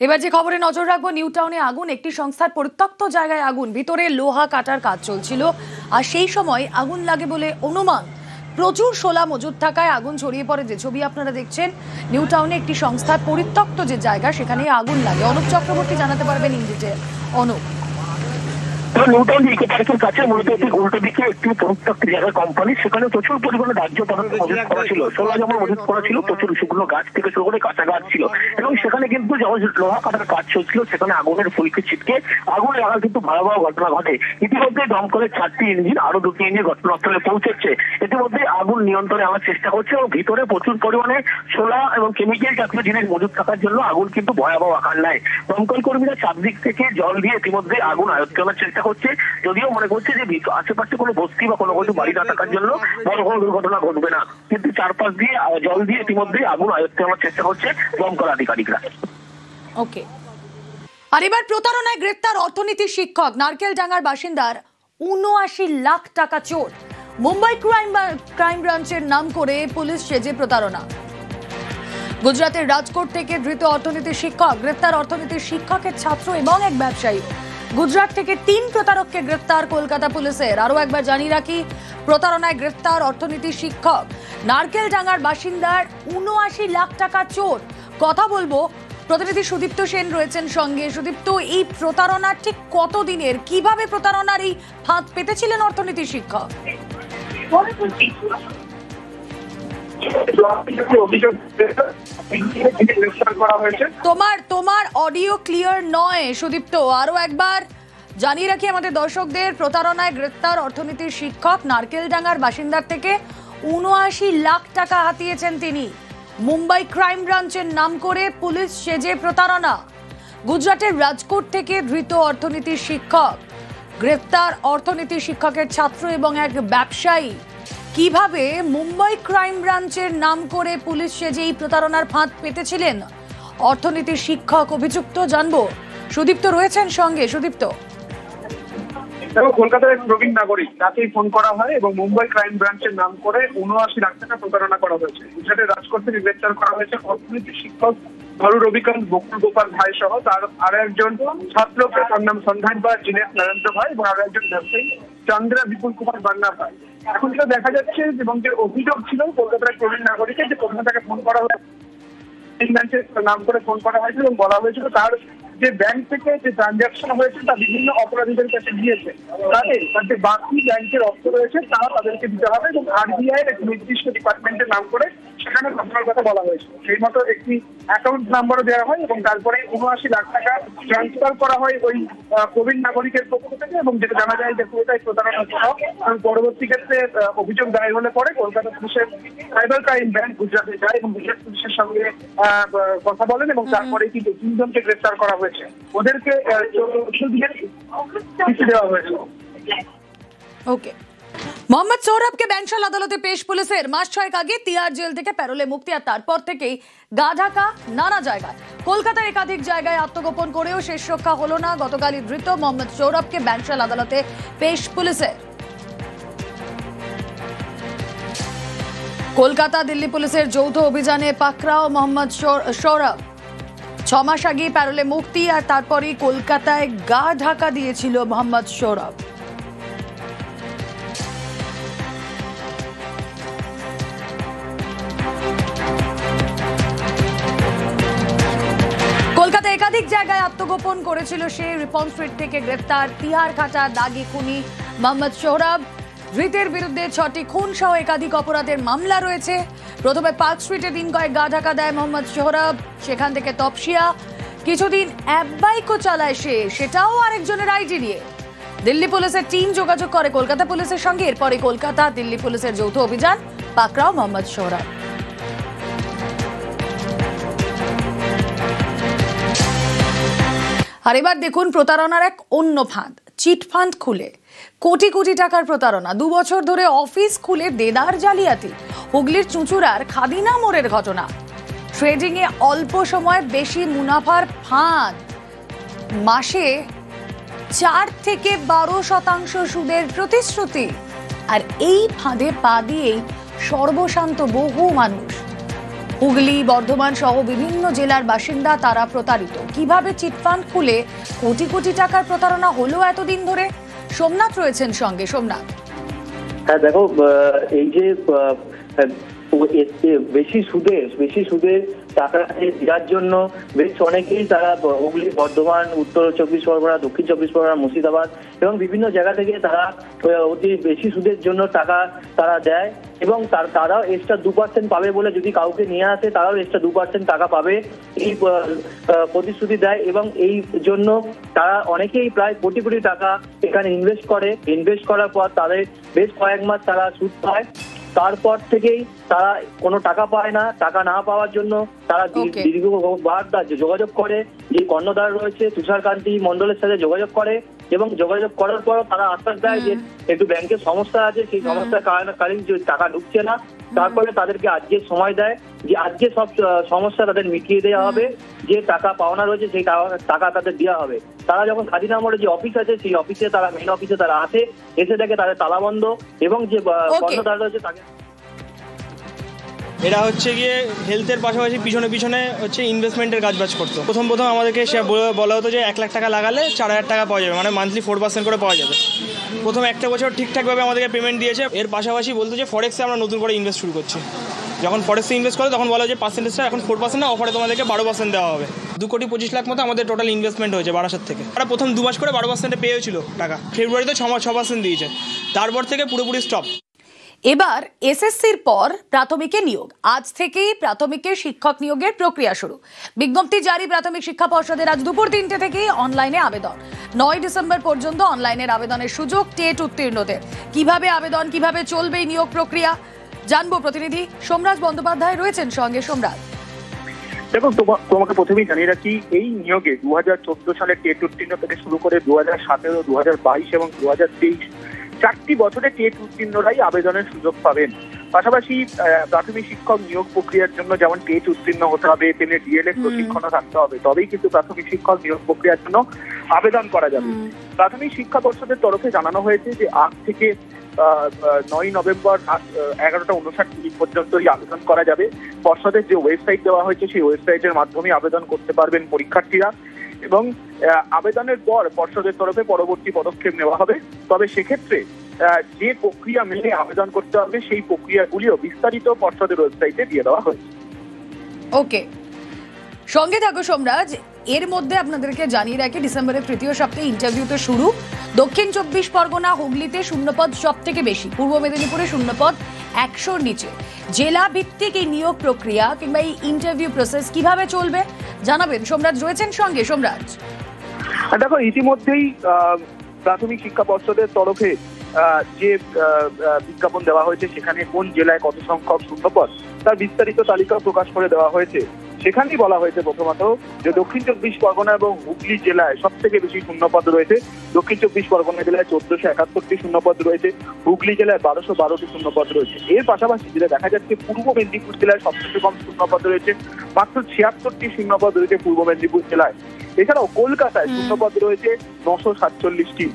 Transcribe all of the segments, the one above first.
এবার যে খবরে নজর রাখবো, নিউ টাউনে আগুন, একটি সংস্থার পরিত্যক্ত জায়গায় আগুন, ভিতরে লোহা কাটার কাজ চলছিল আর সেই সময় আগুন লাগে বলে অনুমান। প্রচুর শোলা মজুদ থাকায় আগুন ছড়িয়ে পড়ে। যে ছবি আপনারা দেখছেন, নিউ টাউনে একটি সংস্থার পরিত্যক্ত যে জায়গা সেখানে আগুন লাগে। অনুপ চক্রবর্তী জানাতে পারবেন in detail. Anup, Newtown eco পার্কের কাছে মূলত উল্টো দিকে একটি পরিত্যক্ত জায়গার কোম্পানি, সেখানে প্রচুর পরিমাণে দাহ্য পদার্থ মজুত করা ছিল, সোলা যেমন মজুত করা ছিল, প্রচুর শুকনো গাছ থেকে শুরু করে কাঁচা গাছ ছিল এবং সেখানে কিন্তু যখন লোহা কাটার কাজ চলছিল সেখানে আগুনের ফুলকি ছিটকে আগুন লাগার কিন্তু ভয়াবহ ঘটনা ঘটে। ইতিমধ্যে দমকলের 4টি ইঞ্জিন, আরো 2টি ইঞ্জিন ঘটনাস্থলে পৌঁছেছে। ইতিমধ্যে আগুন নিয়ন্ত্রণে আনার চেষ্টা করছে এবং ভিতরে প্রচুর পরিমাণে সোলা এবং কেমিক্যাল জাতীয় জিনিস মজুত থাকার জন্য আগুন কিন্তু ভয়াবহ আকার নেয়। দমকল কর্মীরা চারদিক থেকে জল দিয়ে ইতিমধ্যে আগুন আয়ত্ত করার চেষ্টা করছে, যদিও মনে করছে যে আশেপাশে কোনো বস্তি বা কোনো কিছু বাড়ি না থাকার জন্য বড় কোনো দুর্ঘটনা ঘটবে না, কিন্তু চারপাশ দিয়ে জল দিয়ে ইতিমধ্যে আগুন আয়ত্তে আনার চেষ্টা করছে দমকল আধিকারিকরা। ওকে। আর এবার প্রতারণায় গ্রেপ্তার অর্থনীতি শিক্ষক, নারকেলডাঙ্গার বাসিন্দার ৭৯ লাখ টাকা চোর। মুম্বাই ক্রাইম ব্রাঞ্চের নাম করে পুলিশ সেজে প্রতারণা। গুজরাতের রাজকোট থেকে ধৃত অর্থনীতি শিক্ষক গ্রেপ্তার। অর্থনীতি শিক্ষকের ছাত্র এবং এক ব্যবসায়ী। গুজরাট থেকে ৩ প্রতারককে গ্রেপ্তার কলকাতা পুলিশের। আরো একবার জানিয়ে রাখি, প্রতারণায় গ্রেপ্তার অর্থনীতি শিক্ষক, নারকেলডাঙ্গার বাসিন্দার ৭৯ লাখ টাকা চোর। কথা বলবো, প্রতিনিধি সুদীপ্ত সেন রয়েছেন সঙ্গে। সুদীপ্ত, এই প্রতারণা ঠিক কতদিনের, কিভাবে প্রতারণার এই ফাঁদ পেতেছিলেন অর্থনীতি শিক্ষক? তোমার অডিও ক্লিয়ার নয় সুদীপ্ত, আরো একবার জানিয়ে রাখি আমাদের দর্শকদের, প্রতারণায় গ্রেপ্তার অর্থনীতির শিক্ষক, নারকেলডাঙ্গার বাসিন্দার থেকে ৭৯ লাখ টাকা হাতিয়েছেন তিনি। মুম্বাই ক্রাইম ব্রাঞ্চের নাম করে পুলিশ সেজে প্রতারণা। গুজরাটের রাজকোট থেকে ধৃত অর্থনীতির শিক্ষক গ্রেপ্তার। অর্থনীতি শিক্ষকের ছাত্র এবং এক ব্যবসায়ী। কিভাবে মুম্বাই ক্রাইম ব্রাঞ্চের নাম করে পুলিশ সেজে এই প্রতারণার ফাঁদ পেতেছিলেন অর্থনীতির শিক্ষক অভিযুক্ত, জানবো। সুদীপ্ত রয়েছেন সঙ্গে। সুদীপ্ত, কলকাতার এক প্রবীণ নাগরিক, তাকেই ফোন করা হয় এবং মুম্বাই ক্রাইম ব্রাঞ্চের নাম করে ৭৯ লাখ টাকা প্রতারণা করা হয়েছে। গুজরাটের রাজকোট থেকে গ্রেপ্তার করা হয়েছে অর্থনীতি শিক্ষক ধরু রবিকান্ত বকুল গোপাল ভাই সহ তার আরো একজন ছাত্র, তার নাম সন্ধান বা জিনেশ নরেন্দ্র ভাই, এবং আরো একজন ব্যবসায়ী চন্দ্রা বিপুল কুমার বান্না ভাই। এখন যেটা দেখা যাচ্ছে এবং যে অভিযোগ ছিল কলকাতার প্রবীণ নাগরিকের, যে প্রথমে তাকে ফোন করা হয়েছে নাম করে ফোন করা হয়েছিল এবং বলা হয়েছিল তার যে ব্যাংক থেকে যে ট্রানজাকশন হয়েছে তা বিভিন্ন অপরাধীদের কাছে গিয়েছে, তার যে বাকি ব্যাংকের অর্থ রয়েছে তা তাদেরকে দিতে হবে এবং আরবিআই এর এক নির্দিষ্ট ডিপার্টমেন্টের নাম করে সেখানে ঘটনার কথা বলা হয়েছে। সেই মতো একটি অ্যাকাউন্ট নাম্বারও দেওয়া হয় এবং তারপরে ৭৯ লাখ টাকা ট্রান্সফার করা হয় ওই প্রবীণ নাগরিকের পক্ষ থেকে, এবং যেটা জানা যায় যে পুরোটাই প্রতারণা ছিল। এবং পরবর্তী ক্ষেত্রে অভিযোগ দায়ের হলে পরে কলকাতা পুলিশের সাইবার ক্রাইম ব্রাঞ্চ গুজরাটে যায় এবং গুজরাট পুলিশের সঙ্গে কথা বলেন এবং তারপরে কিন্তু ৩ জনকে গ্রেফতার করা হয়েছে। ওদেরকে ১৪ দিনের চিঠি দেওয়া হয়েছে। ওকে। মোহাম্মদ সৌরভকে ব্যাংশাল আদালতে পেশ পুলিশের। মাস ৬ আগে তিহার জেল থেকে প্যারোলে মুক্তি, আর তারপর থেকেই গা ঢাকা নানা জায়গায়। কলকাতার একাধিক জায়গায় আত্মগোপন করেও শেষ রক্ষা হলো না। গতকালই ধৃত মোহাম্মদ সৌরভকে ব্যাংশাল আদালতে পেশ পুলিশের। কলকাতা দিল্লি পুলিশের যৌথ অভিযানে পাকড়াও মোহাম্মদ সৌরভ। ৬ মাস আগে প্যারোলে মুক্তি, আর তারপরই কলকাতায় গা ঢাকা দিয়েছিল মোহাম্মদ সৌরভ। কলকাতা একাধিক জায়গায় আত্মগোপন করেছিল সে। রিপন স্ট্রিট থেকে গ্রেফতার তিহার খাটা দাগি খুনি মোহাম্মদ সৌরভ। ধৃতের বিরুদ্ধে ৬টি খুন সহ একাধিক অপরাধের মামলা রয়েছে। প্রথমে পার্ক স্ট্রিটে দিন কয়েক গা ঢাকা দেয় মোহাম্মদ সৌরভ, সেখান থেকে তপসিয়া। কিছুদিন অ্যাপ বাইকও চালায় সে, সেটাও আরেকজনের আইডি নিয়ে। দিল্লি পুলিশের টিম যোগাযোগ করে কলকাতা পুলিশের সঙ্গে। এরপরে কলকাতা দিল্লি পুলিশের যৌথ অভিযান, পাকড়াও মোহাম্মদ সৌরভ। আর এবার দেখুন প্রতারণার এক অন্য ফাঁদ। চিটফান্ড খুলে কোটি কোটি টাকার প্রতারণা। ২ বছর ধরে অফিস খুলে দেদার জালিয়াতি। হুগলির চুঁচুড়ার খাদিনা মোড়ের ঘটনা। ট্রেডিং এ অল্প সময় বেশি মুনাফার ফাঁদ। মাসে ৪ থেকে ১২% সুদের প্রতিশ্রুতি। আর এই ফাঁদে পা দিয়েই সর্বশান্ত বহু মানুষ। হুগলি, বর্ধমান সহ বিভিন্ন জেলার বাসিন্দা তারা প্রতারিত। কিভাবে চিটফান্ড খুলে কোটি কোটি টাকার প্রতারণা হলো এতদিন ধরে? সোমনাথ রয়েছেন সঙ্গে। সোমনাথ, হ্যাঁ দেখো, এই যে বেশি সুদে টাকা দেওয়ার জন্য বেশ অনেকেই তারা হুগলি, বর্ধমান, উত্তর চব্বিশ পরগনা, দক্ষিণ চব্বিশ পরগনা, মুর্শিদাবাদ এবং বিভিন্ন জায়গা থেকে তারা অতি বেশি সুদের জন্য টাকা তারা দেয় এবং তারাও এক্সট্রা 2% পাবে বলে যদি কাউকে নিয়ে আসে তারাও এক্সট্রা 2% টাকা পাবে এই প্রতিশ্রুতি দেয় এবং এই জন্য তারা অনেকেই প্রায় কোটি কোটি টাকা এখানে ইনভেস্ট করার পর তাদের বেশ কয়েক মাস তারা সুদ পায়। তারপর থেকেই তারা কোনো টাকা পায় না। টাকা না পাওয়ার জন্য তারা দীর্ঘবার যোগাযোগ করে, যে কর্ণধার রয়েছে তুষারকান্তি মণ্ডলের সাথে যোগাযোগ করে এবং যোগাযোগ করার পর তারা আশ্বাস দেয় যে একটু ব্যাংকের সমস্যা আছে, সেই সমস্যার কারণে টাকা ঢুকছে না। তারপরে তাদেরকে আজকে সময় দেয় যে আজকে সব সমস্যা তাদের মিটিয়ে দেওয়া হবে, যে টাকা পাওনা রয়েছে সেই টাকা তাদের দেওয়া হবে। তারা যখন খাদিনা মোড়ে যে অফিস আছে সেই অফিসে তারা মেন অফিসে তারা আসে, এসে দেখে তাদের তালাবন্ধ এবং যে কর্ণধার রয়েছে তাকে। এরা হচ্ছে গিয়ে হেলথের পাশাপাশি পিছনে হচ্ছে ইনভেস্টমেন্টের কাজবাজ করতো। প্রথম আমাদেরকে সে বলা হতো যে 1 লাখ টাকা লাগালে 4,000 টাকা পাওয়া যাবে, মানে মান্থলি 4% করে পাওয়া যাবে। প্রথম একটা বছর ঠিকঠাকভাবে আমাদেরকে পেমেন্ট দিয়েছে। এর পাশাপাশি বলতো যে ফরেক্সে আমরা নতুন করে ইনভেস্ট শুরু করছি। যখন ফরেক্সে ইনভেস্ট করে তখন বলা যে পার্সেন্টেজটা এখন 4% না, অফারে তোমাদেরকে 12% দেওয়া হবে। 2,25,00,000 মতো আমাদের টোটাল ইনভেস্টমেন্ট হয়েছে বারাসাত থেকে। তারা প্রথম 2 মাস করে 12% পেয়েছিল টাকা, ফেব্রুয়ারিতে 6% দিয়েছে, তারপর থেকে পুরোপুরি স্টপ। এবার এসএসসির পর প্রাথমিকে নিয়োগ। আজ থেকেই প্রাথমিকে শিক্ষক নিয়োগের প্রক্রিয়া শুরু। বিজ্ঞপ্তি জারি প্রাথমিক শিক্ষা পর্ষদের। আজ দুপুর 3টে থেকেই অনলাইনে আবেদন। 9 ডিসেম্বর পর্যন্ত অনলাইনের আবেদনের সুযোগ টেট উত্তীর্ণদের। কিভাবে আবেদন, কিভাবে চলবে এই নিয়োগ প্রক্রিয়া জানবো। প্রতিনিধি সোমরাজ বন্দ্যোপাধ্যায় রয়েছেন সঙ্গে। সোমরাজ, দেখো, তোমাকে প্রথমেই জানিয়ে রাখি, এই নিয়োগে 2014 সালে টেট উত্তীর্ণ থেকে শুরু করে 2017, 2022 এবং 2023 4টি বছরে টেট উত্তীর্ণরাই আবেদনের সুযোগ পাবেন। পাশাপাশি প্রাথমিক শিক্ষক নিয়োগ প্রক্রিয়ার জন্য যেমন টেট উত্তীর্ণ হতে হবে, তেমনি ডিএলএড প্রশিক্ষণও থাকতে হবে, তবেই কিন্তু প্রাথমিক শিক্ষক নিয়োগ প্রক্রিয়ার জন্য আবেদন করা যাবে। প্রাথমিক শিক্ষা পর্ষদের তরফে জানানো হয়েছে যে আজ থেকে 9 নভেম্বর 11:59 পর্যন্ত এই আবেদন করা যাবে। পর্ষদের যে ওয়েবসাইট দেওয়া হয়েছে সেই ওয়েবসাইটের মাধ্যমে আবেদন করতে পারবেন পরীক্ষার্থীরা এবং আবেদনের পর পর্ষদের তরফে পরবর্তী পদক্ষেপ নেওয়া হবে। তবে সেক্ষেত্রে যে প্রক্রিয়া মেনে আবেদন করতে হবে সেই প্রক্রিয়াগুলিও বিস্তারিত পর্ষদের ওয়েবসাইটে দিয়ে দেওয়া হয়েছে। ওকে, সঙ্গে থাকো সোমরাজ। এর মধ্যে আপনাদেরকে জানিয়ে রাখি, ডিসেম্বরের 3য় সপ্তাহে ইন্টারভিউতে শুরু। দক্ষিণ চব্বিশ পরগনা, হুগলিতে শূন্যপদ সব থেকে বেশি, পূর্ব মেদিনীপুরে শূন্যপদ 100-র নিচে। জেলা ভিত্তিক এই নিয়োগ প্রক্রিয়া কিংবা এই ইন্টারভিউ প্রসেস কিভাবে চলবে জানাবেন। সোমরাজ রয়েছেন সঙ্গে। সোমরাজ, দেখো, ইতিমধ্যেই প্রাথমিক শিক্ষা পর্ষদের তরফে যে বিজ্ঞাপন দেওয়া হয়েছে সেখানে কোন জেলায় কত সংখ্যক শূন্যপদ তার বিস্তারিত তালিকা প্রকাশ করে দেওয়া হয়েছে। সেখানেই বলা হয়েছে প্রথমত যে দক্ষিণ চব্বিশ পরগনা এবং হুগলি জেলায় সব থেকে বেশি শূন্যপদ রয়েছে। দক্ষিণ চব্বিশ পরগনা জেলায় 1471টি শূন্যপদ রয়েছে, হুগলি জেলায় 1212টি শূন্যপদ রয়েছে। এর পাশাপাশি যেটা দেখা যাচ্ছে পূর্ব মেদিনীপুর জেলায় সবচেয়ে কম শূন্যপদ রয়েছে, মাত্র 76টি শূন্যপদ রয়েছে পূর্ব মেদিনীপুর জেলায়। এছাড়াও কলকাতায় শূন্যপদ রয়েছে 947টি।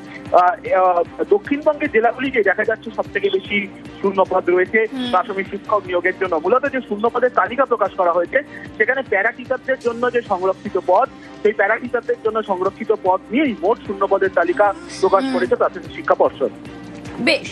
দক্ষিণবঙ্গের জেলাগুলিতে দেখা যাচ্ছে সব থেকে বেশি শূন্যপদ রয়েছে প্রাথমিক শিক্ষক নিয়োগের জন্য। মূলত যে শূন্যপদের তালিকা প্রকাশ করা হয়েছে সেখানে প্যারা টিচারদের জন্য যে সংরক্ষিত পদ, সেই প্যারা টিচারদের জন্য সংরক্ষিত পদ নিয়েই মোট শূন্যপদের তালিকা প্রকাশ করেছে প্রাথমিক শিক্ষা পর্ষদ। বেশ।